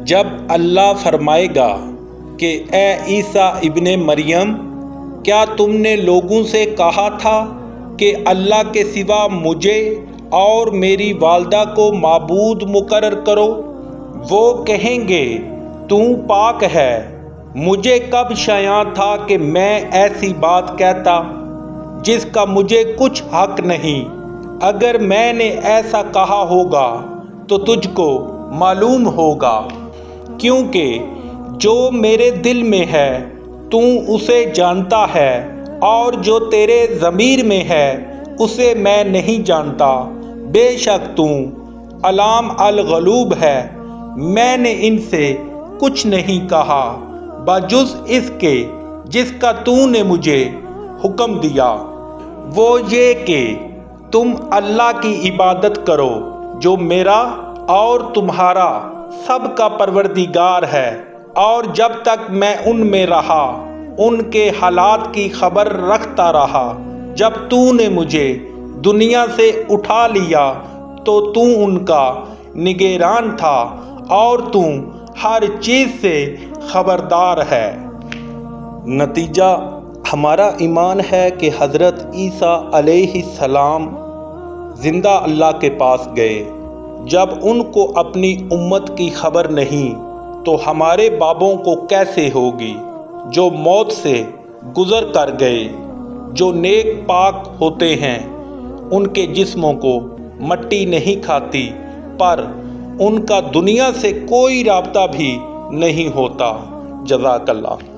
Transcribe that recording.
جب اللہ فرمائے گا کہ اے عیسیٰ ابن مریم، کیا تم نے لوگوں سے کہا تھا کہ اللہ کے سوا مجھے اور میری والدہ کو معبود مقرر کرو؟ وہ کہیں گے تو پاک ہے، مجھے کب شایع تھا کہ میں ایسی بات کہتا جس کا مجھے کچھ حق نہیں۔ اگر میں نے ایسا کہا ہوگا تو تجھ کو معلوم ہوگا، کیونکہ جو میرے دل میں ہے تو اسے جانتا ہے، اور جو تیرے ضمیر میں ہے اسے میں نہیں جانتا۔ بے شک تو علام الغیوب ہے، میں نے ان سے کچھ نہیں کہا بجز اس کے جس کا تو نے مجھے حکم دیا، وہ یہ کہ تم اللہ کی عبادت کرو جو میرا اور تمہارا سب کا پروردگار ہے۔ اور جب تک میں ان میں رہا ان کے حالات کی خبر رکھتا رہا۔ جب تو نے مجھے دنیا سے اٹھا لیا تو ان کا نگراں تھا، اور تو ہر چیز سے خبردار ہے۔ نتیجہ ہمارا ایمان ہے کہ حضرت عیسیٰ علیہ السلام زندہ اللہ کے پاس گئے۔ جب ان کو اپنی امت کی خبر نہیں تو ہمارے بابوں کو کیسے ہوگی جو موت سے گزر کر گئے؟ جو نیک پاک ہوتے ہیں ان کے جسموں کو مٹی نہیں کھاتی، پر ان کا دنیا سے کوئی رابطہ بھی نہیں ہوتا۔ جزاک اللہ۔